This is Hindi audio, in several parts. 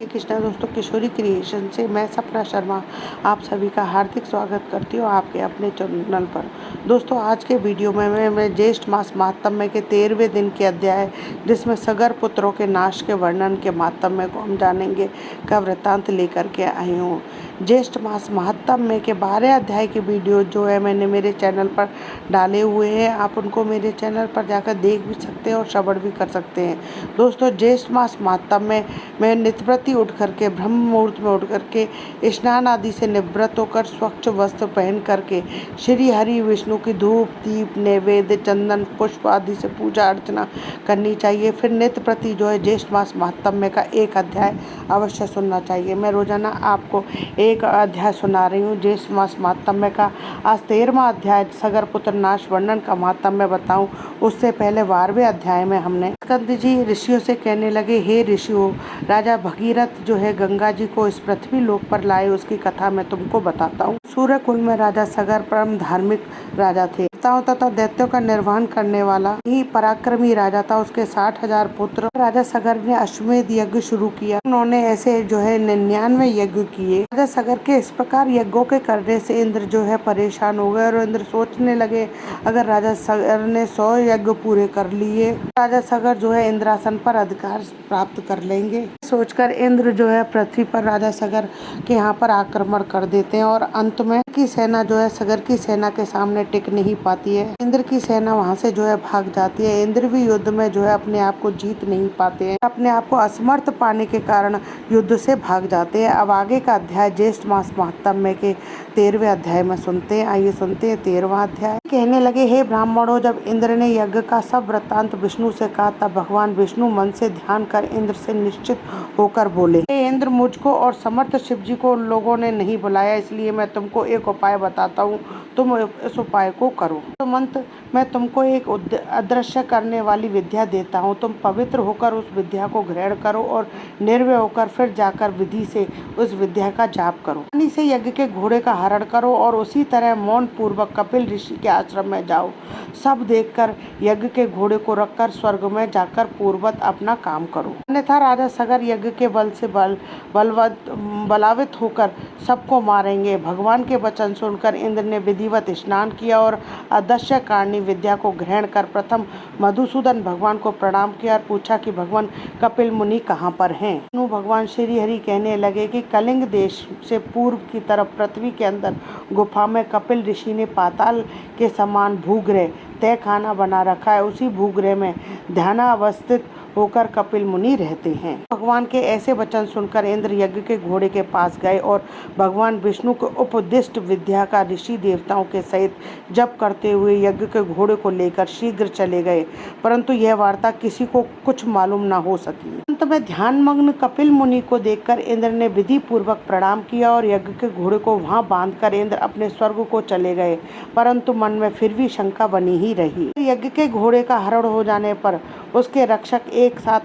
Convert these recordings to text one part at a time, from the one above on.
श्री कृष्णा दोस्तों, किशोरी क्रिएशन से मैं सपना शर्मा आप सभी का हार्दिक स्वागत करती हूँ आपके अपने चैनल पर। दोस्तों, आज के वीडियो में मैं ज्येष्ठ मास महात्म्य के 13वें दिन के अध्याय जिसमें सगर पुत्रों के नाश के वर्णन के महात्म्य को हम जानेंगे का वृत्तांत लेकर के आई हूँ। ज्येष्ठ मास महात्म्य के 12 अध्याय के वीडियो जो है मैंने मेरे चैनल पर डाले हुए हैं। आप उनको मेरे चैनल पर जाकर देख भी सकते हैं और श्रवण भी कर सकते हैं। दोस्तों, ज्येष्ठ मास महात्म्य में नित्य प्रति उठ करके ब्रह्म मुहूर्त में उठ करके स्नान आदि से निवृत्त होकर स्वच्छ वस्त्र पहन करके श्री हरि विष्णु की धूप दीप नैवेद्य चंदन पुष्प आदि से पूजा अर्चना करनी चाहिए। फिर नित्य प्रति जो है ज्येष्ठ मास महात्म्य का एक अध्याय अवश्य सुनना चाहिए। मैं रोजाना आपको एक अध्याय सुना रही हूँ ज्येष्ठ मास महात्म्य का। आज 13वां अध्याय सगर पुत्र नाश वर्णन का महात्म्य बताऊँ उससे पहले 12वें अध्याय में हमने स्कंद जी ऋषियों से कहने लगे, हे ऋषियों, राजा भगीरथ जो है गंगा जी को इस पृथ्वी लोक पर लाए उसकी कथा मैं तुमको बताता हूँ। सूर्य कुल में राजा सगर परम धार्मिक राजा थे। देवताओं तथा दैत्यों का निर्वहन करने वाला ही पराक्रमी राजा था। उसके 60,000 पुत्र। राजा सगर ने अश्वमेध यज्ञ शुरू किया। उन्होंने ऐसे जो है 99 यज्ञ किए। राजा सगर के इस प्रकार यज्ञों के करने से इंद्र जो है परेशान हो गए और इंद्र सोचने लगे अगर राजा सगर ने 100 यज्ञ पूरे कर लिए राजा सगर जो है इंद्रासन पर अधिकार प्राप्त कर लेंगे। सोचकर इंद्र जो है पृथ्वी पर राजा सगर के यहाँ पर आक्रमण कर देते हैं और अंत में की सेना जो है सगर की सेना के सामने टिक नहीं पाती है। इंद्र की सेना वहाँ से जो है भाग जाती है। इंद्र भी युद्ध में जो है अपने आप को जीत नहीं पाते हैं, अपने आप को असमर्थ पाने के कारण युद्ध से भाग जाते हैं। अब आगे का अध्याय ज्येष्ठ मास महात्म्य के 13वें अध्याय में सुनते हैं। आइए सुनते हैं 13वां अध्याय। कहने लगे, हे ब्राह्मणों, जब इंद्र ने यज्ञ का सब वृत्तांत विष्णु से कहा तब भगवान विष्णु मन से ध्यान कर इंद्र से निश्चित होकर बोले, हे इंद्र, मुझको और समर्थ शिव जी को लोगों ने नहीं बुलाया, इसलिए मैं तुमको एक उपाय बताता हूँ, तुम इस उपाय को करो। तुरंत मैं तुमको एक अदृश्य करने वाली विद्या देता हूँ। तुम पवित्र होकर उस विद्या को ग्रहण करो और निर्भय होकर फिर जाकर विधि से उस विद्या का जाप करो। पानी से यज्ञ के घोड़े का हरण करो और उसी तरह मौन पूर्वक कपिल ऋषि के आश्रम में जाओ। सब देखकर यज्ञ के घोड़े को रखकर स्वर्ग में जाकर पूर्ववत अपना काम करो। अन्यथा राजा सगर यज्ञ के बल से बलावित होकर सबको मारेंगे। भगवान के वचन सुनकर इंद्र ने विधिवत स्नान किया और अदृश्य कारणी विद्या को ग्रहण कर प्रथम मधुसूदन भगवान को प्रणाम किया और पूछा कि भगवान कपिल मुनि कहाँ पर हैं। भगवान श्री हरि कहने लगे कि कलिंग देश से पूर्व की तरफ पृथ्वी के अंदर गुफा में कपिल ऋषि ने पाताल के समान भूगृह तय खाना बना रखा है। उसी भूगृह में ध्यानावस्थित होकर कपिल मुनि रहते हैं। भगवान के ऐसे वचन सुनकर इंद्र यज्ञ के घोड़े के पास गए और भगवान विष्णु को उपदिष्ट विद्या का ऋषि देवताओं के सहित जप करते हुए यज्ञ के घोड़े को लेकर शीघ्र चले गए, परंतु यह वार्ता किसी को कुछ मालूम न हो सकी। अंत में ध्यानमग्न कपिल मुनि को देखकर इंद्र ने विधि पूर्वक प्रणाम किया और यज्ञ के घोड़े को वहां बांधकर इंद्र अपने स्वर्ग को चले गए, परंतु मन में फिर भी शंका बनी ही रही। यज्ञ के घोड़े का हरण हो जाने पर उसके रक्षक एक साथ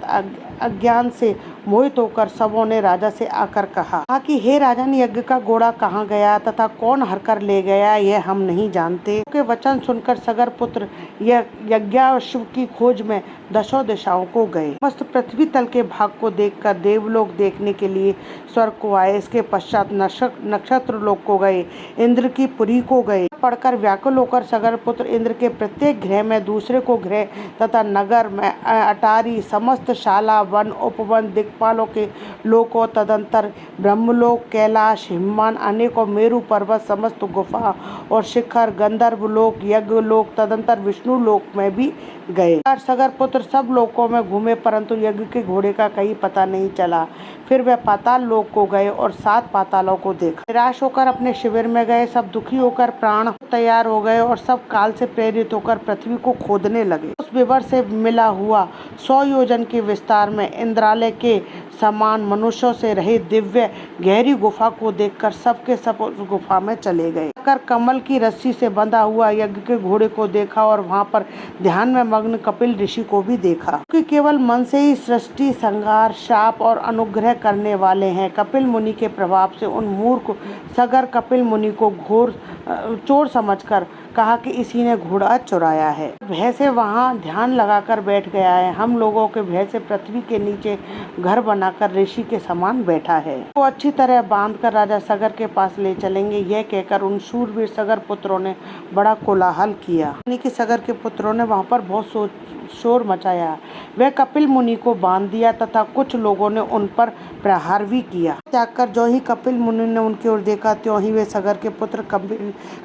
अज्ञान से मोहित होकर सबों ने राजा से आकर कहा कि हे राजन, यज्ञ का घोड़ा कहाँ गया तथा कौन हरकर ले गया, यह हम नहीं जानते। के वचन सुनकर सगर पुत्र यज्ञाश्व की खोज में दशों दिशाओं को गए। समस्त पृथ्वी तल के भाग को देखकर देवलोक देखने के लिए स्वर्ग को आए। इसके पश्चात नक्षत्र लोक को गए, इंद्र की पुरी को गए। पढ़कर व्याकुल होकर सगर पुत्र इंद्र के प्रत्येक गृह में दूसरे को गृह तथा नगर में अटारी समस्त शाला वन उपवन दिक्पालों के लोकों तदंतर ब्रह्मलोक कैलाश हिममान अनेकों मेरु पर्वत समस्त गुफा और शिखर गंधर्व लोक यज्ञ लोक तदंतर विष्णु लोक में भी गए। सगर पुत्र सब लोकों में घूमे, परंतु यज्ञ के घोड़े का कहीं पता नहीं चला। फिर वे पाताल लोक को गए और 7 पातालों को देखा। निराश होकर अपने शिविर में गए। सब दुखी होकर प्राण तैयार हो गए और सब काल से प्रेरित होकर पृथ्वी को खोदने लगे। उस विवर से मिला हुआ 100 योजन के विस्तार में इंद्रालय के समान मनुष्यों से रहित दिव्य गहरी गुफा को देखकर सबके सब उस गुफा में चले गए। कमल की रस्सी से बंधा हुआ यज्ञ के घोड़े को देखा और वहां पर ध्यान में मग्न कपिल ऋषि को भी देखा, क्योंकि केवल मन से ही सृष्टि संहार शाप और अनुग्रह करने वाले हैं। कपिल मुनि के प्रभाव से उन मूर्ख सगर कपिल मुनि को घोर चोर समझकर कहा कि इसी ने घोड़ा चुराया है। भय से वहाँ ध्यान लगाकर बैठ गया है। हम लोगों के भय से पृथ्वी के नीचे घर बनाकर ऋषि के समान बैठा है। वो अच्छी तरह बांधकर राजा सगर के पास ले चलेंगे। यह कहकर उन शूरवीर सगर पुत्रों ने बड़ा कोलाहल किया। यानी कि सगर के पुत्रों ने वहाँ पर बहुत शोर मचाया। वह कपिल मुनि को बांध दिया तथा कुछ लोगों ने उन पर प्रहार भी किया। त्याग कर जो ही कपिल मुनि ने उनकी ओर देखा, त्यों ही वे सगर के पुत्र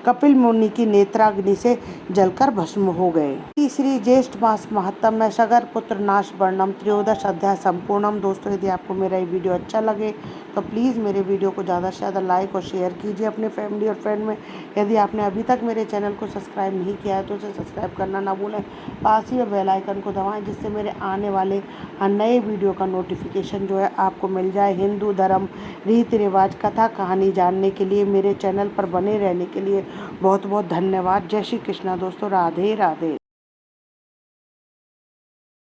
कपिल मुनि की नेत्राग्नि से जलकर भस्म हो गए। तीसरी ज्येष्ठ मास महात्म में सगर पुत्र नाश वर्णम 13 अध्याय संपूर्णम। दोस्तों, यदि आपको मेरा ये वीडियो अच्छा लगे तो प्लीज़ मेरे वीडियो को ज़्यादा से ज़्यादा लाइक और शेयर कीजिए अपने फैमिली और फ्रेंड में। यदि आपने अभी तक मेरे चैनल को सब्सक्राइब नहीं किया है तो उसे सब्सक्राइब करना ना भूलें। पास ही बेल आइकन को दबाएं जिससे मेरे आने वाले नए वीडियो का नोटिफिकेशन जो है आपको मिल जाए। हिंदू धर्म, रीति रिवाज, कथा कहानी जानने के लिए मेरे चैनल पर बने रहने के लिए बहुत बहुत धन्यवाद। जय श्री कृष्णा दोस्तों, राधे राधे।